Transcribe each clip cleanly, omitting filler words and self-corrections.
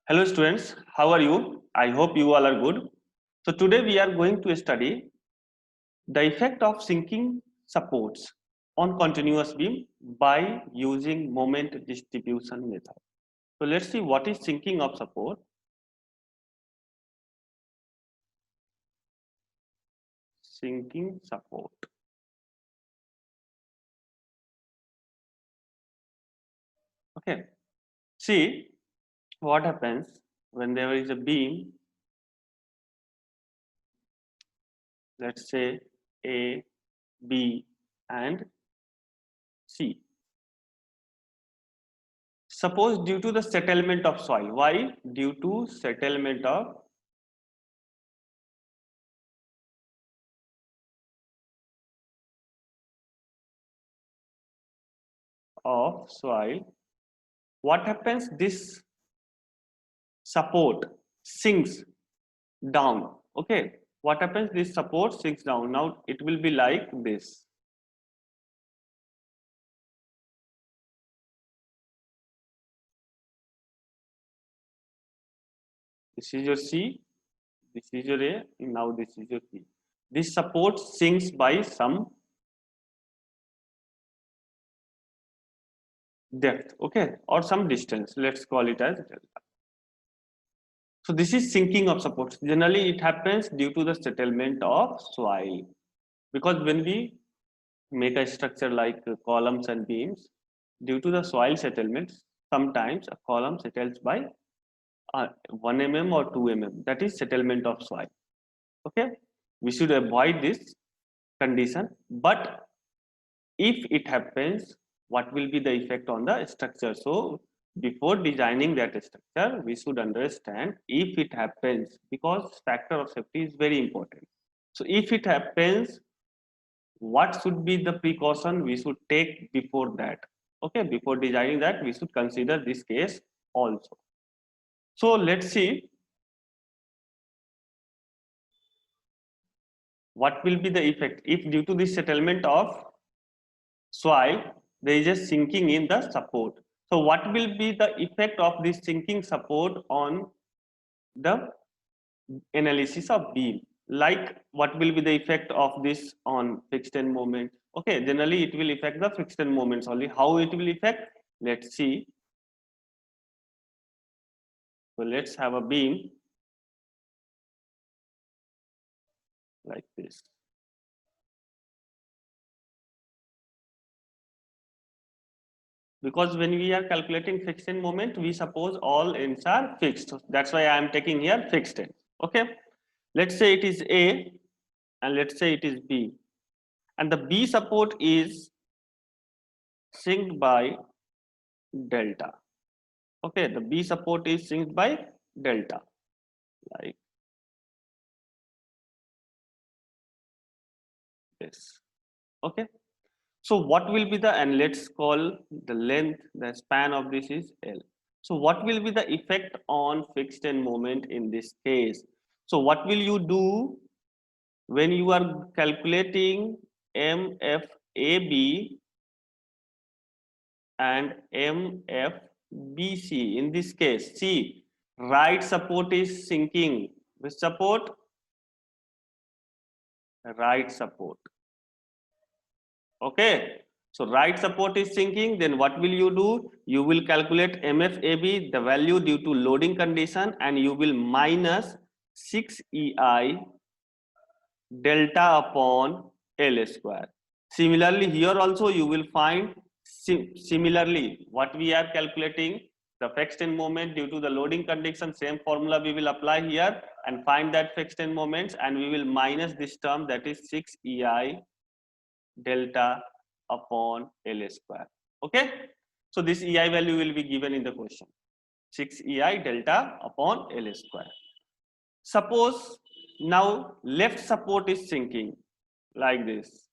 Hello students, how are you? I hope you all are good. So today we are going to study the effect of sinking supports on continuous beam by using moment distribution method. So let's see what is sinking of support. Sinking support. Okay. See what happens when there is a beam, let's say A, B and C. Suppose due to the settlement of soil. Why? Due to settlement of soil. What happens? This support sinks down. Okay. What happens? This support sinks down. Now it will be like this. This is your C. This is your A. And now this is your B. This support sinks by some depth. Okay. Or some distance. Let's call it as delta. So this is sinking of supports. Generally, it happens due to the settlement of soil. Because when we make a structure like columns and beams, due to the soil settlements, sometimes a column settles by 1 mm or 2 mm. That is settlement of soil. Okay, we should avoid this condition. But if it happens, what will be the effect on the structure? So before designing that structure, we should understand if it happens, because factor of safety is very important. So if it happens, what should be the precaution we should take before that? Okay, before designing that, we should consider this case also. So let's see what will be the effect if due to the settlement of soil there is a sinking in the support. So what will be the effect of this sinking support on the analysis of beam? Like what will be the effect of this on fixed end moment? Okay, generally it will affect the fixed end moments only. How it will affect? Let's see. So let's have a beam like this. Because when we are calculating fixed end moment, we suppose all ends are fixed. So that's why I am taking here fixed end. Okay. Let's say it is A and let's say it is B. And the B support is synced by delta. Okay. The B support is synced by delta. Like this. Okay. So what will be the, and let's call the length, the span of this is L. So what will be the effect on fixed end moment in this case? So what will you do when you are calculating MFAB and MFBC? In this case, see, right support is sinking. Which support? Right support. Okay. So right support is sinking, then what will you do? You will calculate MFAB, the value due to loading condition, and you will minus 6EI delta upon L square. Similarly, here also you will find similarly what we are calculating the fixed end moment due to the loading condition, same formula we will apply here and find that fixed end moments, and we will minus this term, that is 6EI delta upon L square. Okay. So this EI value will be given in the question, 6EI delta upon L square. Suppose now left support is sinking like this.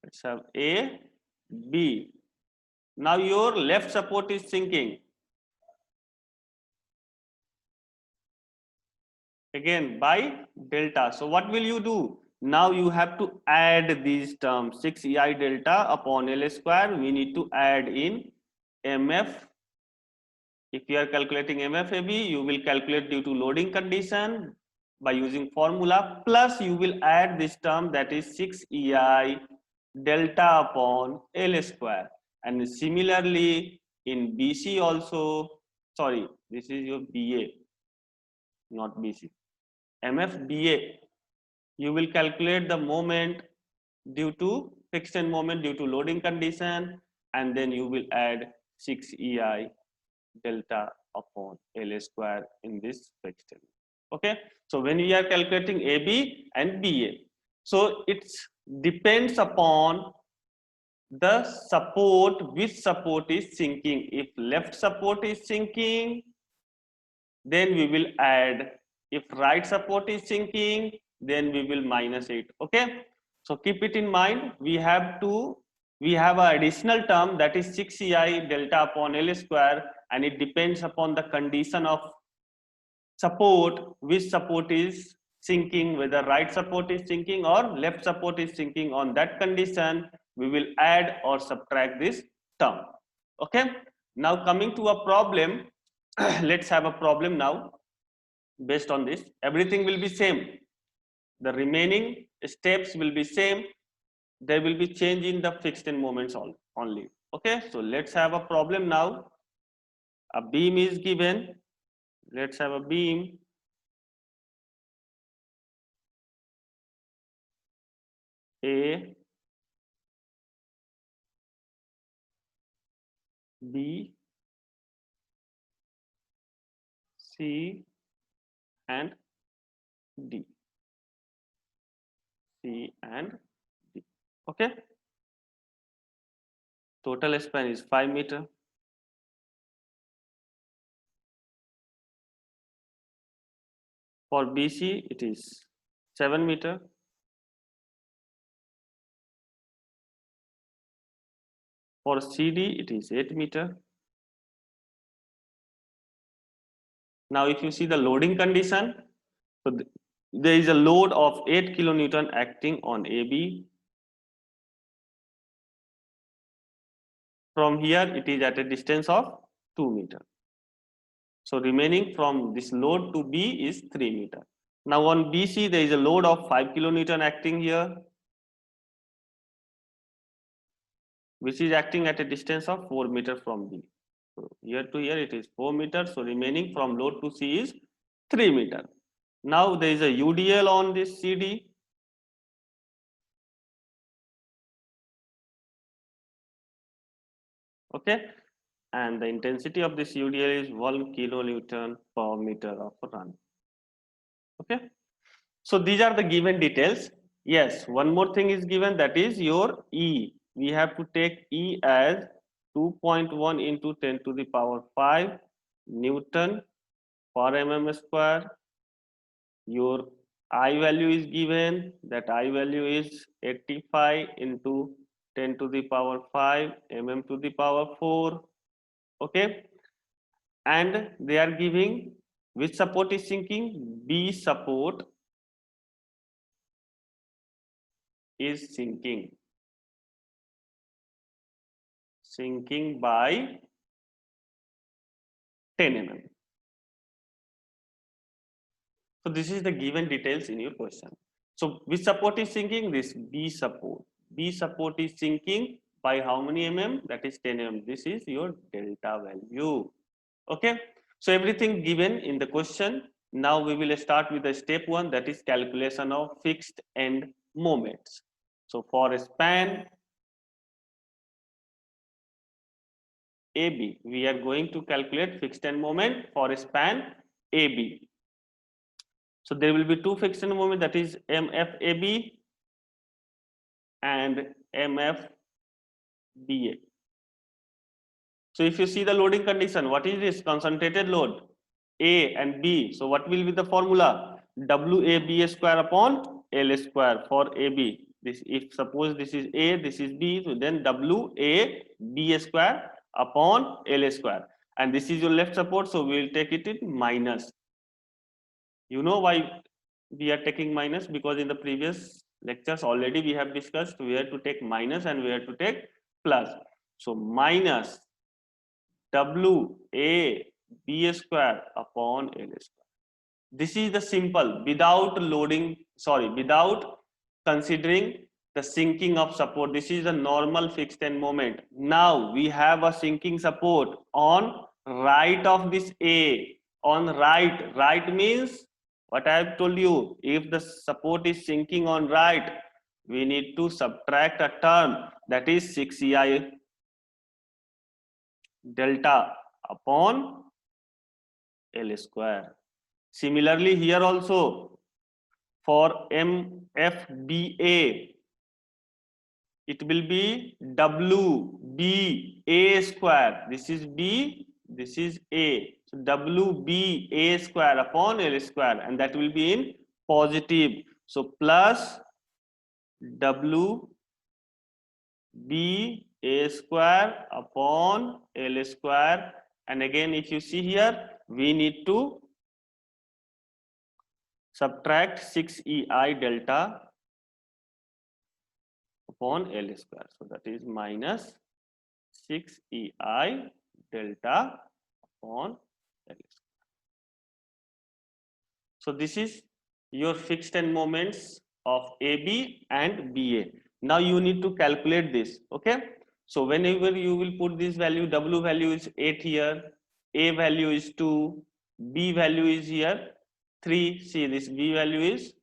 Let's have A, B. Now your left support is sinking. Again by delta. So what will you do? Now you have to add these terms, 6EI delta upon L square. We need to add in MF If you are calculating MFAB, you will calculate due to loading condition by using formula, plus you will add this term, that is 6 EI delta upon L square. And similarly in BC also, sorry, this is your BA, not BC. MFBA, you will calculate the moment due to fixed end moment due to loading condition, and then you will add 6 EI delta upon L square in this fixed end. Okay, so when we are calculating AB and BA, so it depends upon the support, which support is sinking. If left support is sinking, then we will add. If right support is sinking, then we will minus it. Okay, so keep it in mind. We have an additional term, that is 6 EI delta upon L square, and it depends upon the condition of support, which support is sinking, whether right support is sinking or left support is sinking. On that condition, we will add or subtract this term. Okay, now coming to a problem. Let's have a problem now. Based on this, everything will be same. The remaining steps will be same. There will be change in the fixed end moments only. Okay, so let's have a problem now. A beam is given. Let's have a beam. A, B, C, and D. C and D. Okay. Total span is 5 meters. For BC, it is 7 meters. For CD, it is 8 meters. Now, if you see the loading condition, so there is a load of 8 kilonewton acting on AB. From here, it is at a distance of 2 meters. So remaining from this load to B is 3 meters. Now on BC, there is a load of 5 kilonewton acting here, which is acting at a distance of 4 meters from B. So here to here it is 4 meters. So remaining from load to C is 3 meters. Now there is a UDL on this CD. Okay, and the intensity of this UDL is 1 kilonewton per meter of run. Okay, so these are the given details. Yes, one more thing is given, that is your E. We have to take E as 2.1 into 10 to the power 5 Newton per mm square. Your I value is given, that I value is 85 into 10 to the power 5 mm to the power 4. Okay, and they are giving which support is sinking. B support is sinking by 10 mm. So this is the given details in your question. So which support is sinking? This B support. B support is sinking by how many mm? That is 10 mm. This is your delta value. Okay, so everything given in the question. Now we will start with the step 1, that is calculation of fixed end moments. So for a span AB, we are going to calculate fixed end moment for a span AB. So there will be two fixed end moment, that is MFAB and MFBA. So if you see the loading condition, what is this? Concentrated load A and B. So what will be the formula? WAB square upon L square for AB. This, if suppose this is A, this is B, so then WAB square upon L square. And this is your left support, so we will take it in minus. You know why we are taking minus? Because in the previous lectures already we have discussed where to take minus and where to take plus. So minus WAB B square upon L square. This is the simple without loading, sorry, without considering the sinking of support. This is a normal fixed end moment. Now we have a sinking support on right of this A. On right, right means what I have told you. If the support is sinking on right, we need to subtract a term, that is 6EI delta upon L square. Similarly, here also for MFBA, it will be WBA square. This is B, this is A. So WBA square upon L square, and that will be in positive. So plus WBA square upon L square. And again, if you see here, we need to subtract 6EI delta upon L square. So that is minus 6EI delta upon L square. So this is your fixed end moments of AB and BA. Now you need to calculate this, okay? So whenever you will put this value, W value is 8 here, A value is 2, B value is here 3. See, this B value is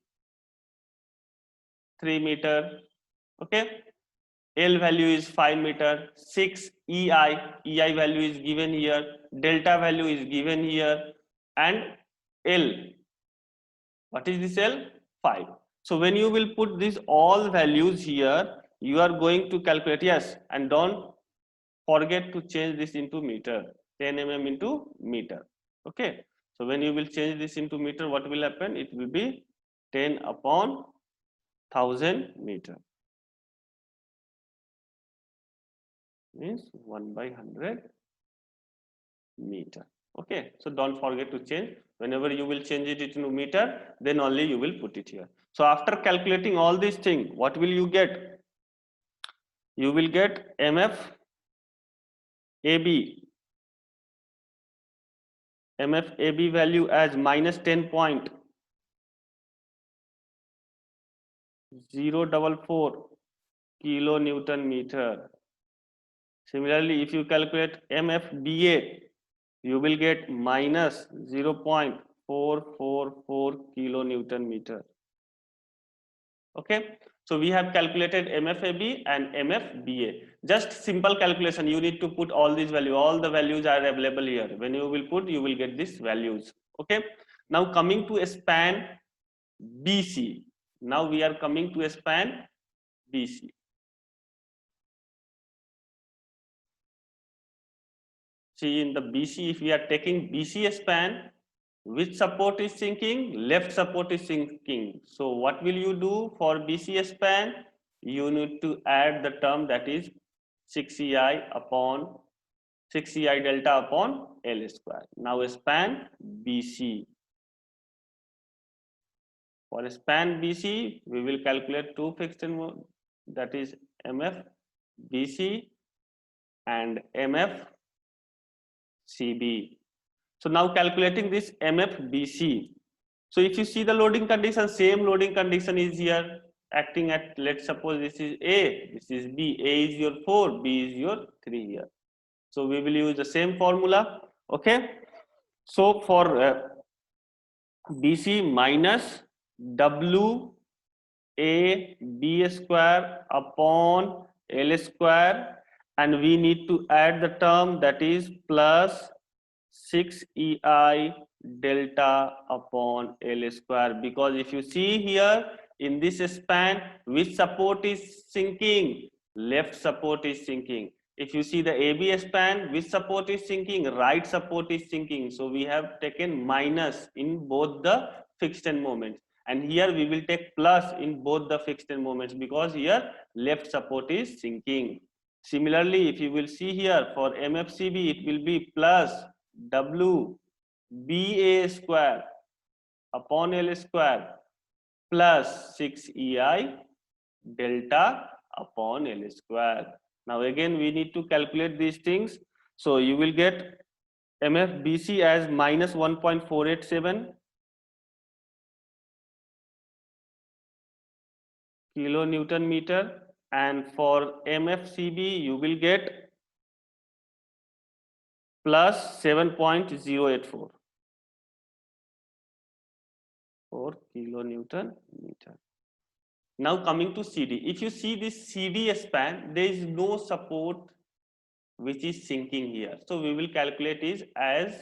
3 meter, okay? L value is 5 meter, 6 EI value is given here, delta value is given here, and L, what is this L? 5. So when you will put these all values here, you are going to calculate, yes, and don't forget to change this into meter, 10 mm into meter, okay? So when you will change this into meter, what will happen? It will be 10 upon 1000 meter. Means 1 by 100 meter. Okay, so don't forget to change. Whenever you will change it into meter, then only you will put it here. So after calculating all these things, what will you get? You will get MF AB value as minus 10.044 kilonewton meter. Similarly, if you calculate MFBA, you will get minus 0.444 kilonewton meter. Okay, so we have calculated MFAB and MFBA. Just simple calculation, you need to put all these values, all the values are available here. When you will put, you will get these values. Okay, now coming to a span BC. Now we are coming to a span BC. See, in the BC, if we are taking BC span, which support is sinking? Left support is sinking. So what will you do for BC span? You need to add the term, that is 6EI delta upon L square. Now span BC. For span BC, we will calculate two fixed end, that is MF BC and MF CB. So now calculating this MFBC. So if you see the loading condition, same loading condition is here acting at, let's suppose this is A, this is B. A is your 4, B is your 3 here. So we will use the same formula. Okay. So for BC minus WAB square upon L square, and we need to add the term, that is plus 6EI delta upon L square, because if you see here in this span, which support is sinking? Left support is sinking. If you see the AB span, which support is sinking? Right support is sinking. So we have taken minus in both the fixed end moments, and here we will take plus in both the fixed end moments, because here left support is sinking. Similarly, if you will see here for MFCB, it will be plus WBA square upon L square plus 6EI delta upon L square. Now again we need to calculate these things. So you will get MFBC as minus 1.487 kilonewton meter, and for MFCB you will get plus 7.084 for kilonewton meter. Now coming to CD, if you see this CD span, there is no support which is sinking here. So we will calculate is as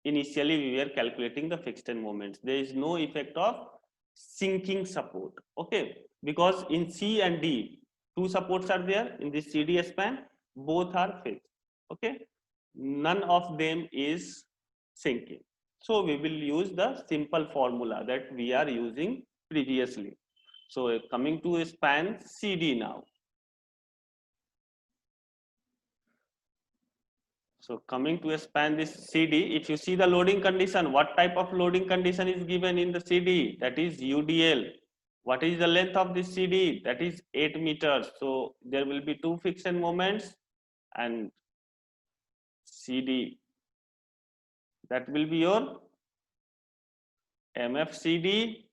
initially we were calculating the fixed end moments. There is no effect of sinking support. Okay, because in C and D, two supports are there in this CD span, both are fixed. Okay, none of them is sinking. So we will use the simple formula that we are using previously. So coming to span CD now. So coming to span this CD, if you see the loading condition, what type of loading condition is given in the CD? That is UDL. What is the length of this CD? That is 8 meters. So there will be two friction moments and CD. That will be your MFCD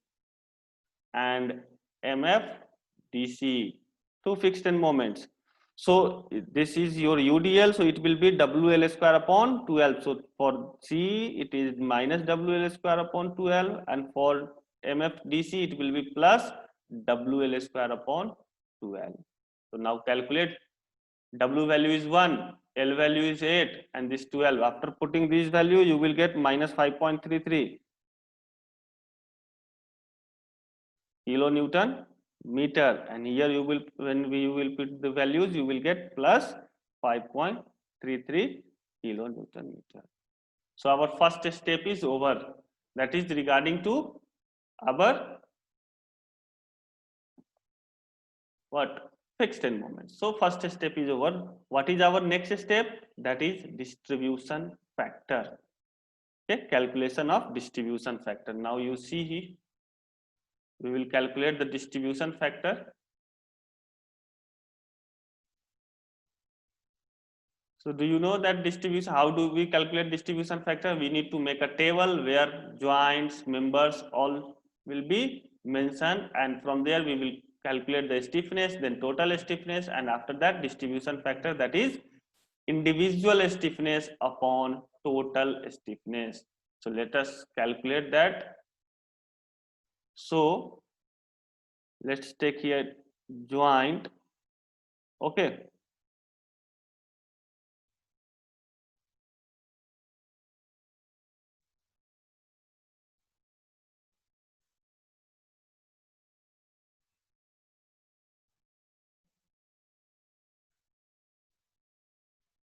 and MFDC. Two fixed end moments. So this is your UDL, so it will be WL square upon 12. So for C it is minus WL square upon 12, and for MFDC it will be plus WL square upon 12. So now calculate. W value is 1, L value is 8, and this 12. After putting this value, you will get minus 5.33 kilonewton meter, and here you will, when you will put the values, you will get plus 5.33 kilonewton meter. So our first step is over. That is regarding to our what? Fixed end moment. So first step is over. What is our next step? That is distribution factor. Okay, calculation of distribution factor. Now you see here, we will calculate the distribution factor. So do you know that distribution, how do we calculate distribution factor? We need to make a table where joints, members all will be mentioned, and from there we will calculate the stiffness, then total stiffness, and after that distribution factor, that is individual stiffness upon total stiffness. So let us calculate that. So let's take here joint. Okay.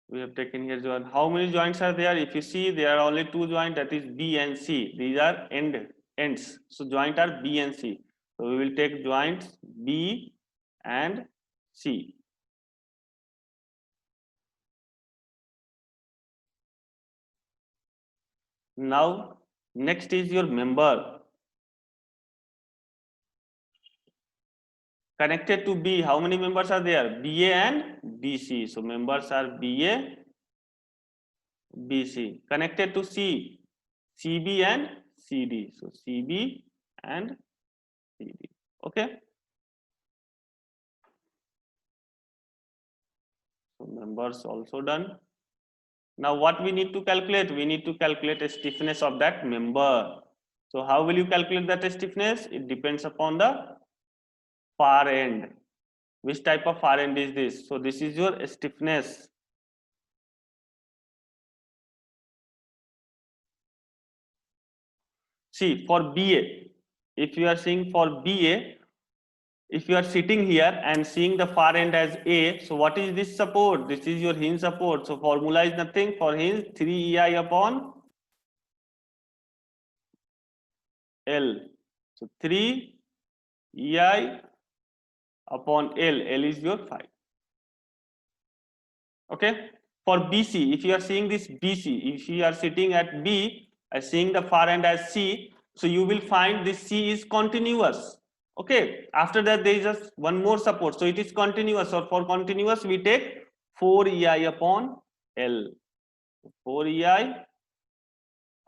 We have taken here joint. How many joints are there? If you see, there are only two joints, that is B and C. These are ends. So joint are B and C. So we will take joints B and C. Now next is your member. Connected to B, how many members are there? BA and BC. So members are BA, BC. Connected to C, CB and CD. So CB and CD. Okay. So members also done. Now what we need to calculate? We need to calculate a stiffness of that member. So how will you calculate that stiffness? It depends upon the far end. Which type of far end is this? So this is your stiffness. See, for BA, if you are seeing for BA, if you are sitting here and seeing the far end as A, so what is this support? This is your hinge support. So formula is nothing for hinge, 3 EI upon L. So 3 EI upon L. L is your 5. Okay. For BC, if you are seeing this BC, if you are sitting at B, seeing the far end as C, so you will find this C is continuous. Okay. After that, there is just one more support. So it is continuous. So for continuous, we take 4 EI upon L. 4 EI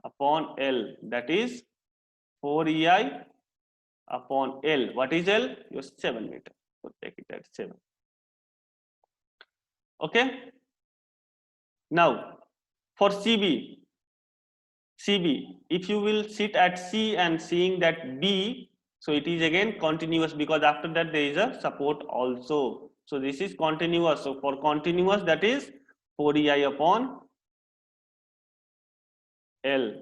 upon L, that is 4 EI upon L. What is L? Your 7 meter. So take it at 7. Okay. Now for CB, if you will sit at C and seeing that B, so it is again continuous, because after that there is a support also. So this is continuous. So for continuous, that is 4 EI upon L.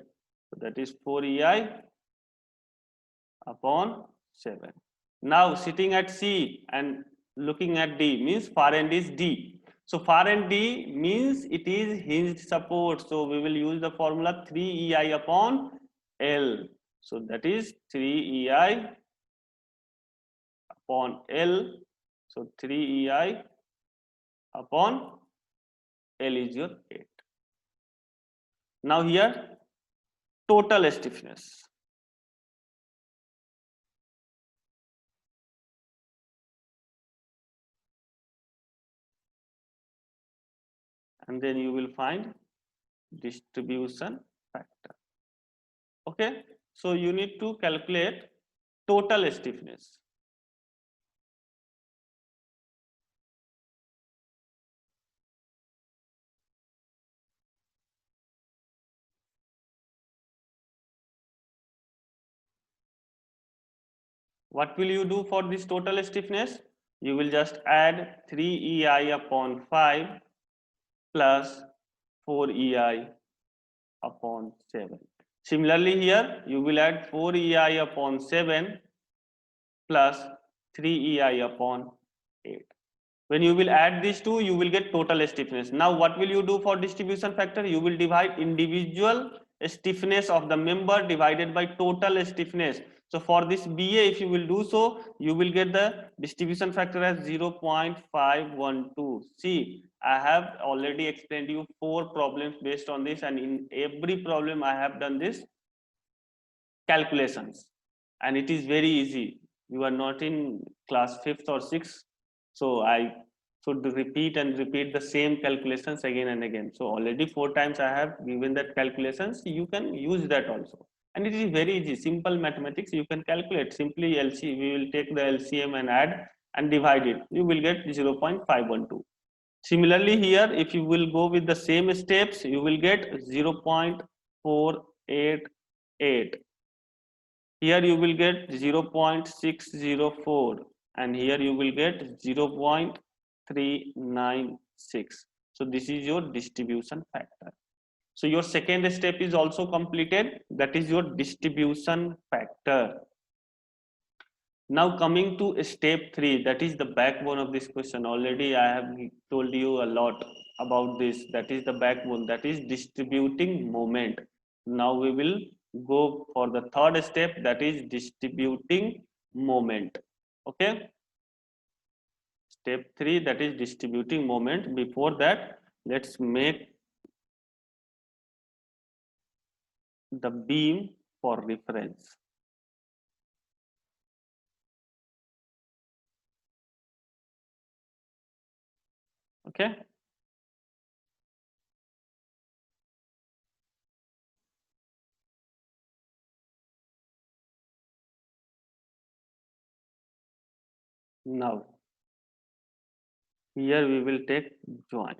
So that is 4 EI upon 7. Now sitting at C and looking at D means far end is D. So far end D means it is hinged support. So we will use the formula 3 EI upon L. So that is 3 EI upon L. So 3 EI upon L is your 8. Now here total stiffness. And then you will find distribution factor. Okay, so you need to calculate total stiffness. What will you do for this total stiffness? You will just add 3 EI upon 5 plus 4 EI upon 7. Similarly here, you will add 4 EI upon 7 plus 3 EI upon 8. When you will add these two, you will get total stiffness. Now what will you do for distribution factor? You will divide individual stiffness of the member divided by total stiffness. So for this BA, if you will do so, you will get the distribution factor as 0.512. See, I have already explained you 4 problems based on this, and in every problem I have done this calculations, and it is very easy. You are not in class 5th or 6th, so I should repeat and repeat the same calculations again and again. So already 4 times I have given that calculations. You can use that also, and it is very easy, simple mathematics. You can calculate simply LC. We will take the LCM and add and divide it. You will get 0.512. Similarly here, if you will go with the same steps, you will get 0.488. Here you will get 0.604, and here you will get 0.396. So this is your distribution factor. So your second step is also completed, that is your distribution factor. Now coming to step 3, that is the backbone of this question. Already I have told you a lot about this. That is the backbone, that is distributing moment. Now we will go for the third step, that is distributing moment. Okay, step 3, that is distributing moment. Before that, let's make the beam for reference. Okay, now here we will take joint.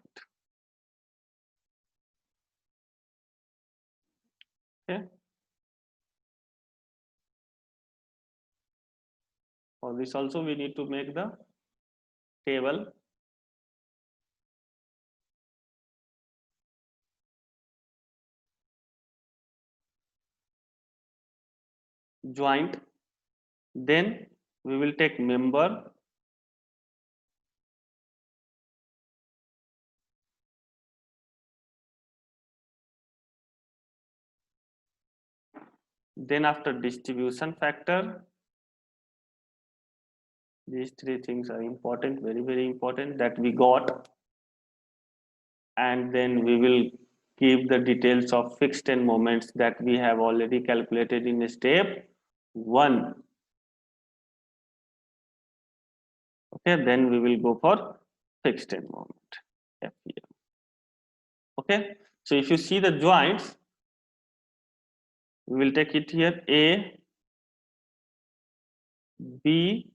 Okay, for this also we need to make the table. Joint, then we will take member, then after distribution factor. These 3 things are important, very important, that we got, and then we will give the details of fixed end moments that we have already calculated in step 1. Okay, then we will go for fixed end moment, FEM. Okay, So if you see the joints, we will take it here A, B,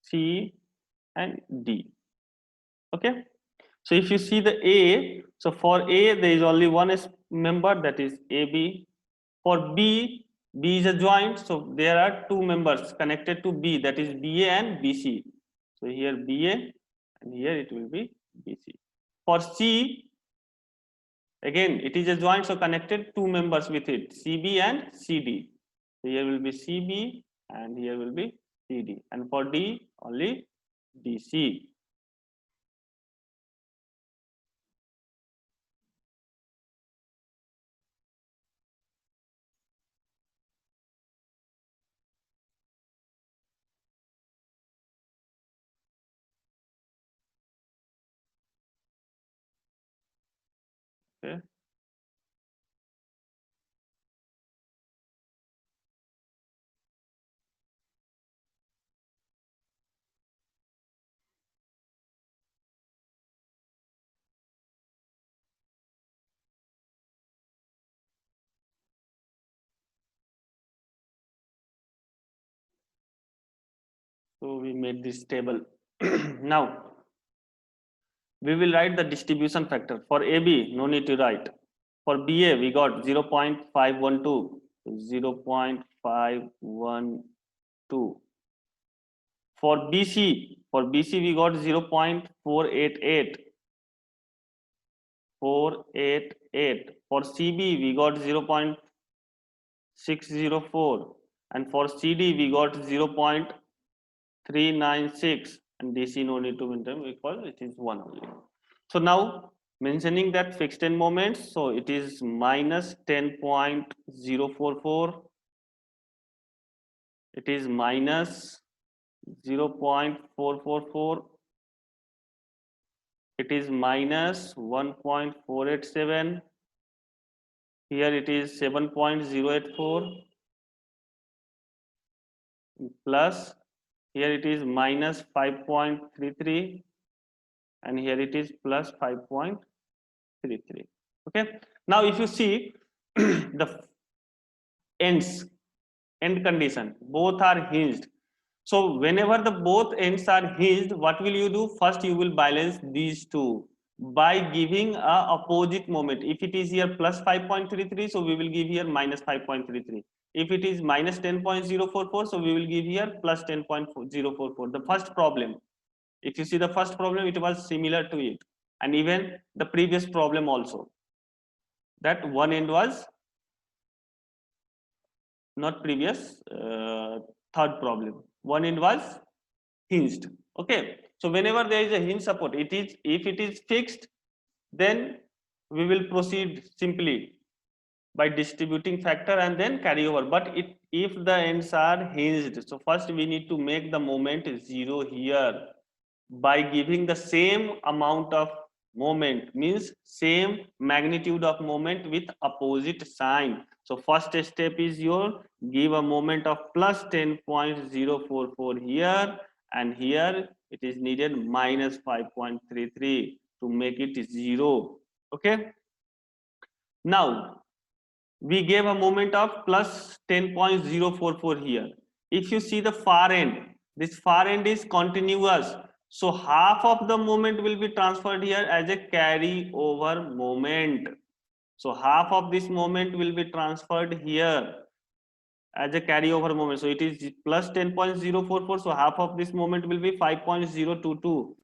C, and D. Okay. So if you see the A, so for A there is only one member, that is AB. For B, B is a joint, so there are two members connected to B, that is BA and BC. So here BA and here it will be BC. For C, again it is a joint, so connected two members with it, CB and CD. So here will be CB and here will be CD. And for D, only DC. Okay. So we made this table. Now we will write the distribution factor. For AB, no need to write. For BA, we got 0.512, 0.512. For BC we got 0.488, 488. For CB, we got 0.604, and for CD, we got 0.396, and DC no need to maintain because it is 1 only. So now mentioning that fixed end moments, so it is minus 10.044, it is minus 0.444, it is minus 1.487, here it is 7.084, plus here it is minus 5.33, and here it is plus 5.33. Okay. Now if you see the end condition, both are hinged. So whenever the both ends are hinged, what will you do? First you will balance these two by giving a opposite moment. If it is here plus 5.33, so we will give here minus 5.33. If it is minus 10.044, so we will give here plus 10.044. The first problem, if you see the first problem, it was similar to it, and even the previous problem also, that one end was not previous, third problem, one end was hinged. Okay, so whenever there is a hinge support, it is, if it is fixed, then we will proceed simply by distributing factor and then carry over. But if the ends are hinged, so first we need to make the moment 0 here by giving the same amount of moment, means same magnitude of moment with opposite sign. So first step is your give a moment of plus 10.044 here, and here it is needed minus 5.33 to make it 0. Okay, now we gave a moment of plus 10.044 here. If you see the far end, this far end is continuous, so half of the moment will be transferred here as a carry over moment. So half of this moment will be transferred here as a carryover moment. So it is plus 10.044, so half of this moment will be 5.022, so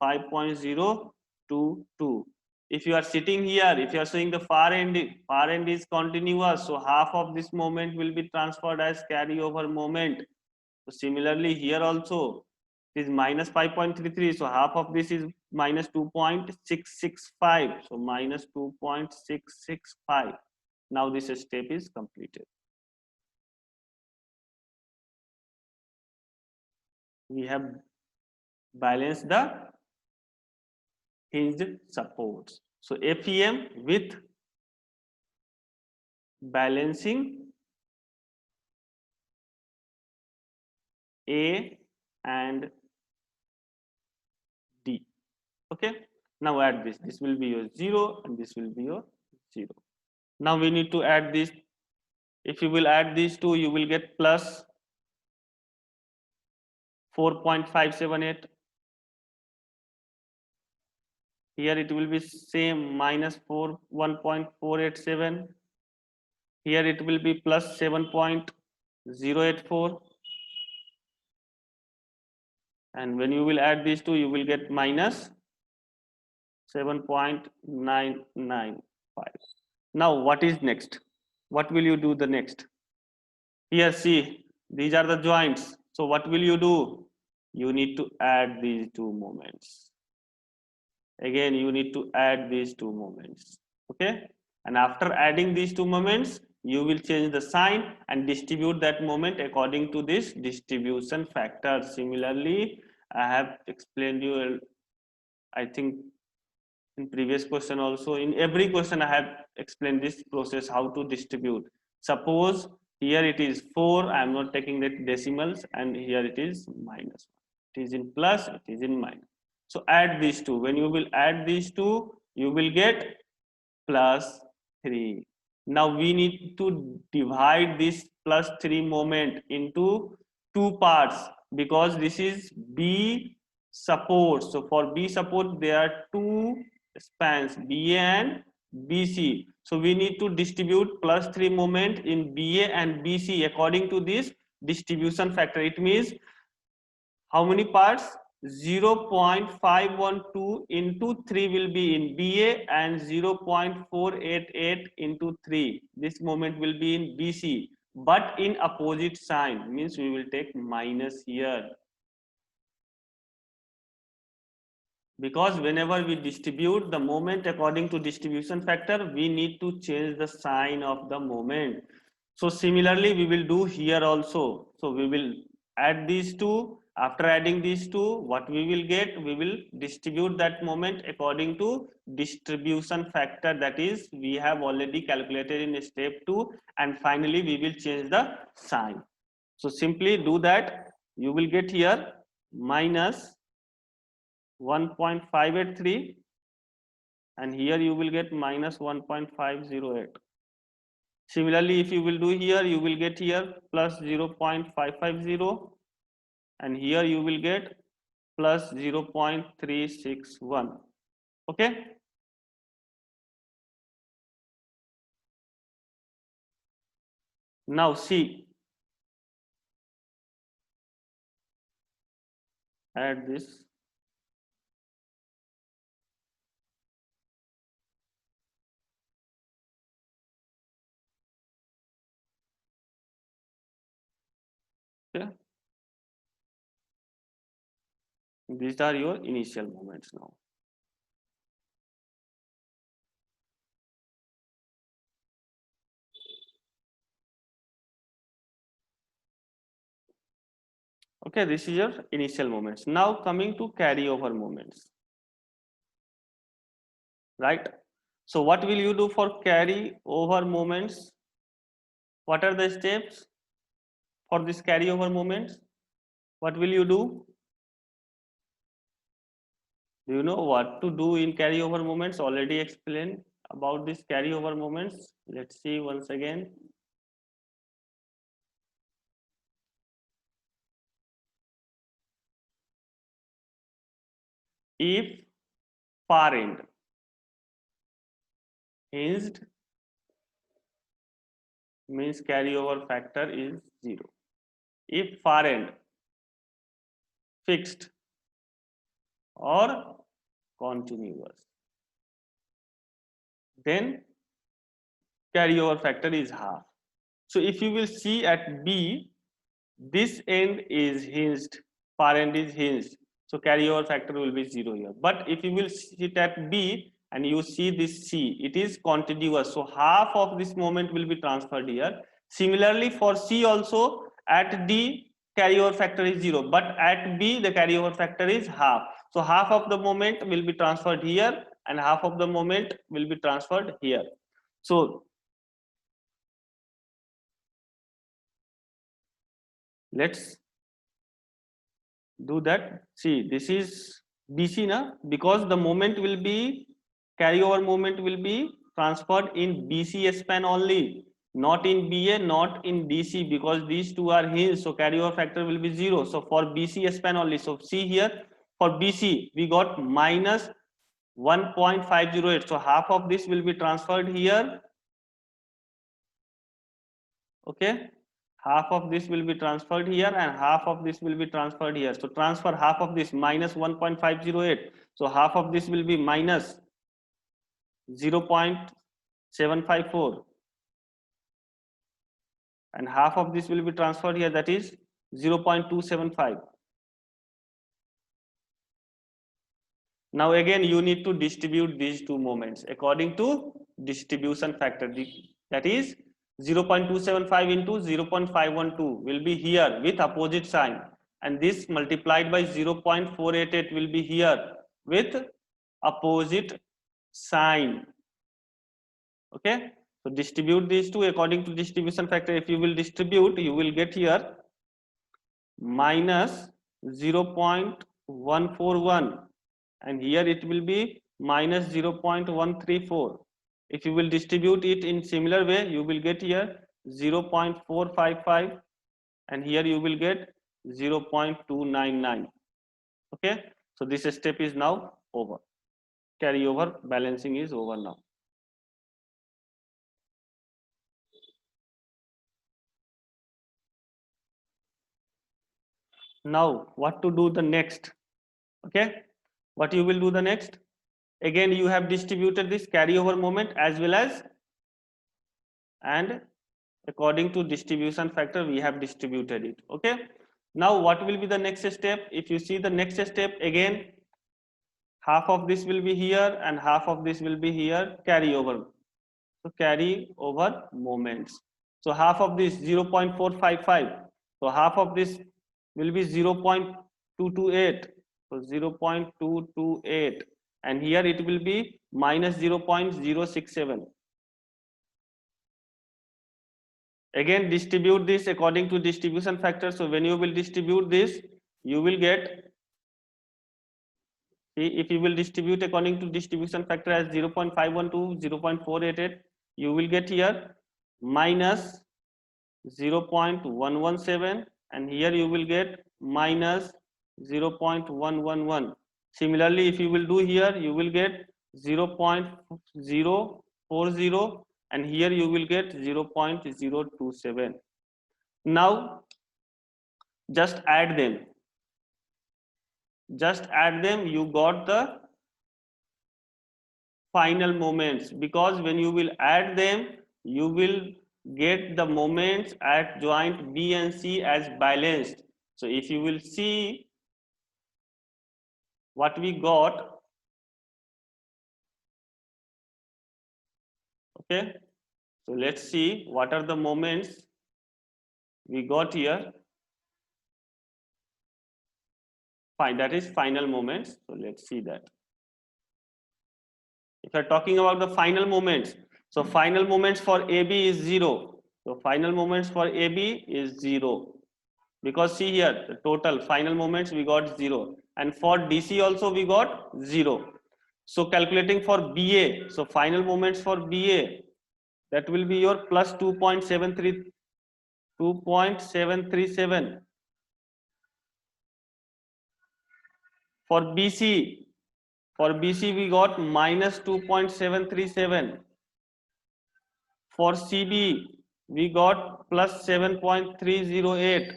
5.022. If you are sitting here, if you are saying the far end is continuous, so half of this moment will be transferred as carryover moment. So similarly here also it is minus 5.33, so half of this is minus 2.665, so minus 2.665. Now this step is completed. We have balanced the hinged supports. So FEM with balancing A and D. Okay. Now add this. This will be your 0 and this will be your 0. Now we need to add this. If you will add these two, you will get plus 4.578. Here it will be same minus 1.487. Here it will be plus 7.084. And when you will add these two, you will get minus 7.995. Now what is next? What will you do the next? Here see, these are the joints. So what will you do? You need to add these two moments. Again, you need to add these two moments. Okay? And after adding these two moments, you will change the sign and distribute that moment according to this distribution factor. Similarly, I have explained you, I think in previous question also, in every question I have explained this process, how to distribute. Suppose here it is 4, I am not taking the decimals, and here it is minus 1. It is in plus, it is in minus. So add these two. When you will add these two, you will get plus 3. Now we need to divide this plus 3 moment into two parts, because this is B support. So for B support, there are two spans, BA and BC. So we need to distribute plus 3 moment in BA and BC according to this distribution factor. It means how many parts? 0.512 into 3 will be in BA and 0.488 into 3. This moment will be in BC, but in opposite sign, means we will take minus here. Because whenever we distribute the moment according to distribution factor, we need to change the sign of the moment. So similarly, we will do here also. So we will add these two. After adding these two, what we will get? We will distribute that moment according to distribution factor, that is we have already calculated in step 2, and finally we will change the sign. So simply do that. You will get here minus 1.583, and here you will get minus 1.508. Similarly, if you will do here, you will get here plus 0.550, and here you will get plus 0.361. Okay. Now see, add this. Okay. These are your initial moments now. Okay, this is your initial moments. Now coming to carryover moments, right? So what will you do for carryover moments? What are the steps for this carryover moments? What will you do? Do you know what to do in carryover moments? Already explained about this carryover moments. Let's see once again. If far end hinged, means carryover factor is 0. If far end fixed or continuous, then carryover factor is half. So if you will see at B, this end is hinged, far end is hinged, so carryover factor will be 0 here. But if you will sit at B and you see this C, it is contiguous, so half of this moment will be transferred here. Similarly for C also, at D carryover factor is 0, but at B the carryover factor is half. So half of the moment will be transferred here and half of the moment will be transferred here. So let's do that. See, this is BC na, because the moment will be carryover moment will be transferred in BC span only, not in BA, not in DC, because these two are hinged, so carryover factor will be 0. So for BC span only, so see here, for BC we got minus 1.508, so half of this will be transferred here. Okay, half of this will be transferred here and half of this will be transferred here. So transfer half of this minus 1.508, so half of this will be minus 0.754 and half of this will be transferred here, that is 0.275. Now again you need to distribute these two moments according to distribution factor, that is 0.275 into 0.512 will be here with opposite sign, and this multiplied by 0.488 will be here with opposite sign. Okay, so distribute these two according to distribution factor. If you will distribute, you will get here minus 0.141 and here it will be minus 0.134. If you will distribute it in similar way, you will get here 0.455 and here you will get 0.299. Okay, so this step is now over. Carryover balancing is over now. Now what to do the next? Okay, what you will do the next? Again you have distributed this carryover moment as well as, and according to distribution factor we have distributed it. Okay, now what will be the next step? If you see the next step, again half of this will be here and half of this will be here, carryover. So carry over moments. So half of this 0.455, so half of this will be 0.228, so 0.228 and here it will be minus 0.067. Again distribute this according to distribution factor. So when you will distribute this, you will get, see, if you will distribute according to distribution factor as 0.512, 0.488, you will get here minus 0.117 and here you will get minus 0.111. Similarly, if you will do here, you will get 0.040 and here you will get 0.027. Now just add them. Just add them, you got the final moments, because when you will add them, you will get the moments at joint B and C as balanced. So if you will see what we got, okay, so let's see what are the moments we got here. Fine, that is final moments. So let's see that. If you are talking about the final moments, so final moments for AB is 0. So final moments for AB is 0. Because see here, the total final moments we got 0. And for DC also we got 0. So calculating for BA, so final moments for BA, that will be your plus 2.737. For BC, we got minus 2.737. For CB, we got plus 7.308.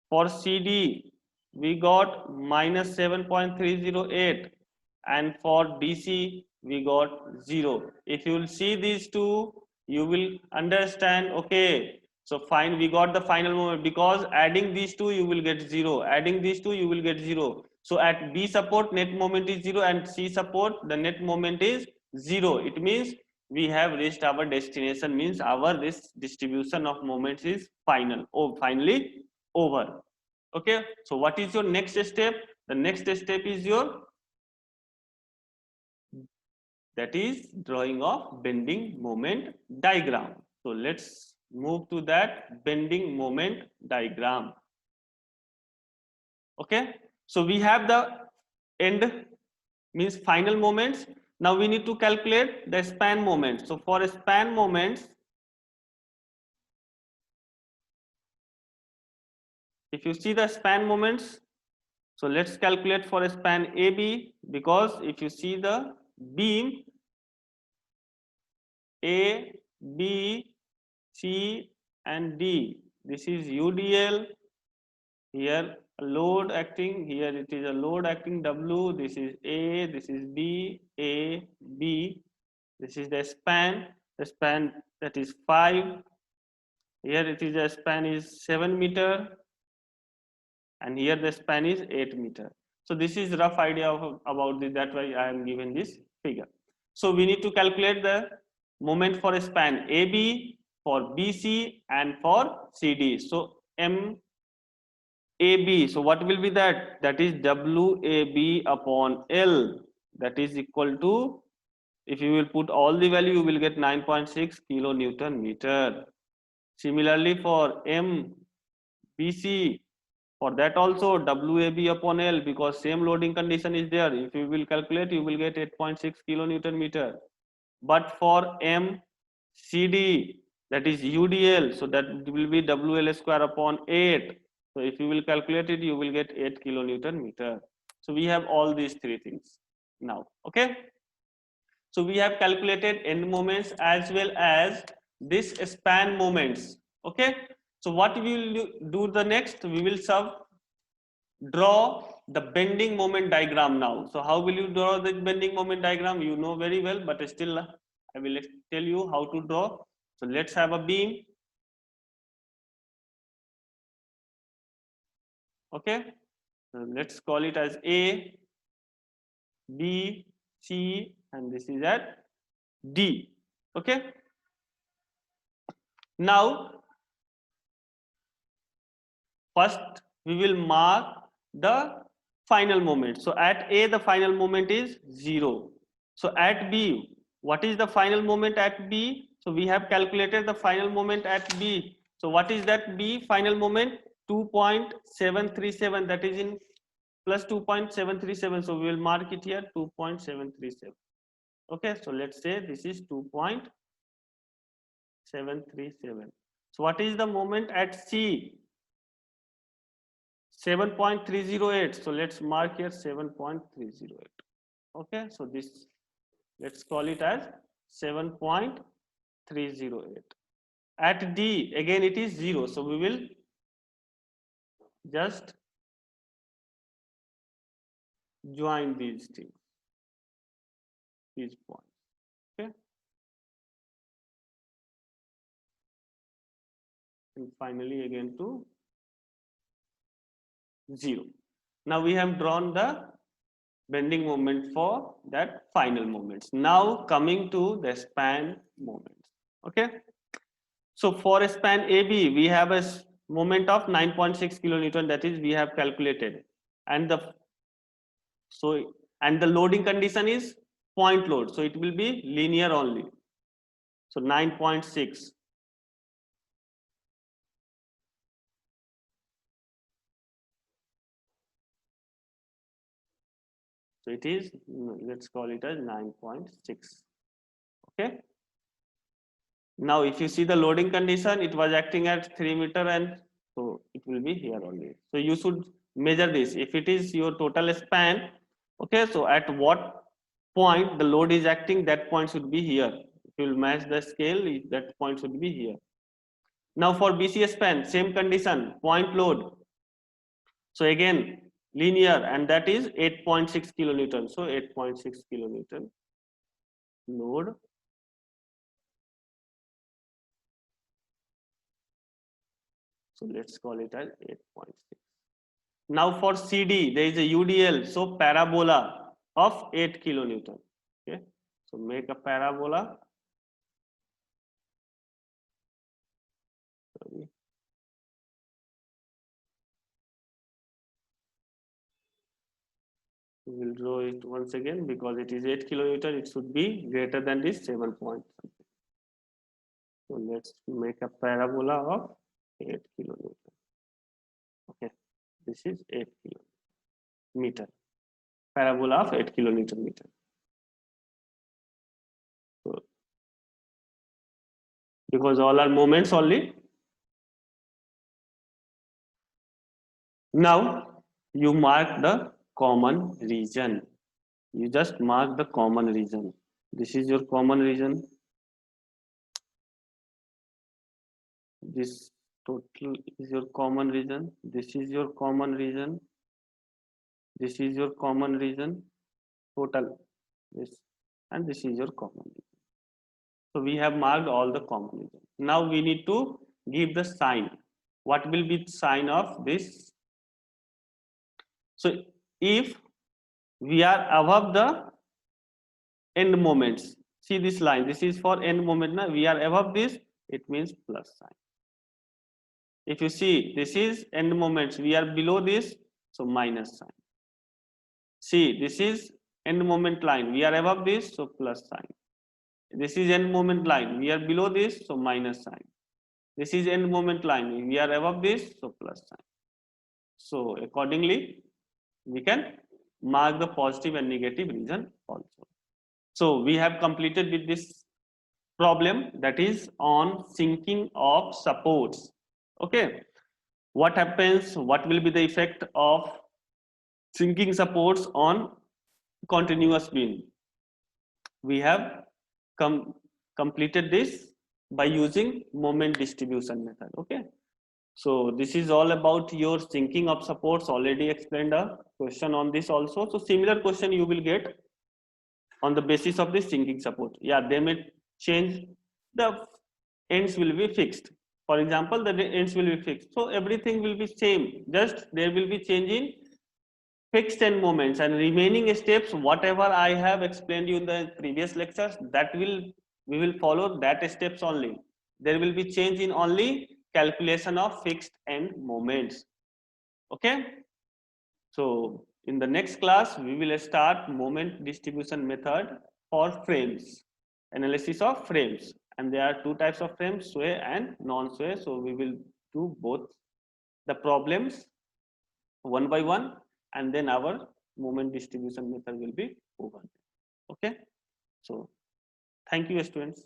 For CD, we got minus 7.308. And for DC, we got 0. If you will see these two, you will understand, okay, so fine, we got the final moment, because adding these two you will get 0, adding these two you will get 0. So at B support net moment is 0 and C support the net moment is 0. It means we have reached our destination, means our this distribution of moments is final, finally over. Okay, so what is your next step? The next step is your, that is drawing of bending moment diagram. So let's move to that bending moment diagram. Okay, so we have the end, means final moments. Now we need to calculate the span moment. So for span moments, if you see the span moments, so let's calculate for a span AB, because if you see the beam A, B, C and D, this is UDL, here a load acting, here it is a load acting W, this is A, this is B, A, B, this is the span that is 5, here it is a span is 7 meter, and here the span is 8 meter. So this is rough idea of about this, that's why I am given this figure. So we need to calculate the moment for a span AB, for BC and for CD. So MAB, so what will be that? That is WAB upon L, that is equal to, if you will put all the value, you will get 9.6 kilonewton meter. Similarly for MBC, for that also WAB upon L, because same loading condition is there. If you will calculate, you will get 8.6 kilonewton meter. But for MCD, that is UDL, so that will be WL square upon 8. So if you will calculate it, you will get 8 kilonewton meter. So we have all these three things now. Okay. So we have calculated end moments as well as this span moments. Okay. So what we will do the next, we will draw the bending moment diagram now. So how will you draw the bending moment diagram? You know very well, but still I will tell you how to draw. So let's have a beam. Okay. So let's call it as A, B, C, and this is at D. Okay. Now first we will mark the final moment. So at A the final moment is 0. So at B, what is the final moment at B? So we have calculated the final moment at B. So what is that B final moment? 2.737, that is in plus 2.737. So we will mark it here 2.737. Okay, so let's say this is 2.737. So what is the moment at C? 7.308. So let's mark here 7.308. Okay, so this, let's call it as 7.308. At D, again it is 0. So we will just join these things, these points. Okay, and finally again to 0. Now we have drawn the bending moment for that final moments. Now coming to the span moments. Okay, so for a span AB, we have a moment of 9.6 kilonewton, that is we have calculated, and the the loading condition is point load, so it will be linear only. So 9.6. So it is, let's call it as 9.6. Okay. Now if you see the loading condition, it was acting at 3 meter, and so it will be here only. So you should measure this. If it is your total span, okay, so at what point the load is acting, that point should be here. If you will match the scale, that point should be here. Now for BC span, same condition, point load. So again, linear, and that is 8.6 kilonewton. So 8.6 kilonewton load. So let's call it as 8.6. Now for CD, there is a UDL, so parabola of 8 kilonewton. Okay, so make a parabola. Sorry. We will draw it once again, because it is 8 kilonewton, it should be greater than this 7 point. So let's make a parabola of 8 kilonewton. Okay, this is 8 kilometer. Parabola of 8 kilonewton meter. because all are moments only. Now you mark the common region. You just mark the common region. This is your common region. This total is your common region. This is your common region. This is your common region. Total. This and this is your common region. So we have marked all the common region. Now we need to give the sign. What will be the sign of this? So if we are above the end moments, see this line. This is for end moment. Now we are above this. It means plus sign. If you see, this is end moments. We are below this, so minus sign. See, this is end moment line. We are above this, so plus sign. This is end moment line. We are below this, so minus sign. This is end moment line. We are above this, so plus sign. So accordingly, we can mark the positive and negative region also. So we have completed with this problem, that is on sinking of supports. Okay, what happens? What will be the effect of sinking supports on continuous beam? We have completed this by using moment distribution method. Okay, so this is all about your sinking of supports. Already explained a question on this also. So similar question you will get on the basis of this sinking support. Yeah, they may change, the ends will be fixed. For example, the ends will be fixed. So everything will be same, just there will be change in fixed end moments, and remaining steps, whatever I have explained you in the previous lectures, that we will follow that steps only. There will be change in only calculation of fixed end moments. Okay, so in the next class we will start moment distribution method for frames, analysis of frames, and there are two types of frames, sway and non-sway. So we will do both the problems one by one, and then our moment distribution method will be over. Okay, so thank you, students.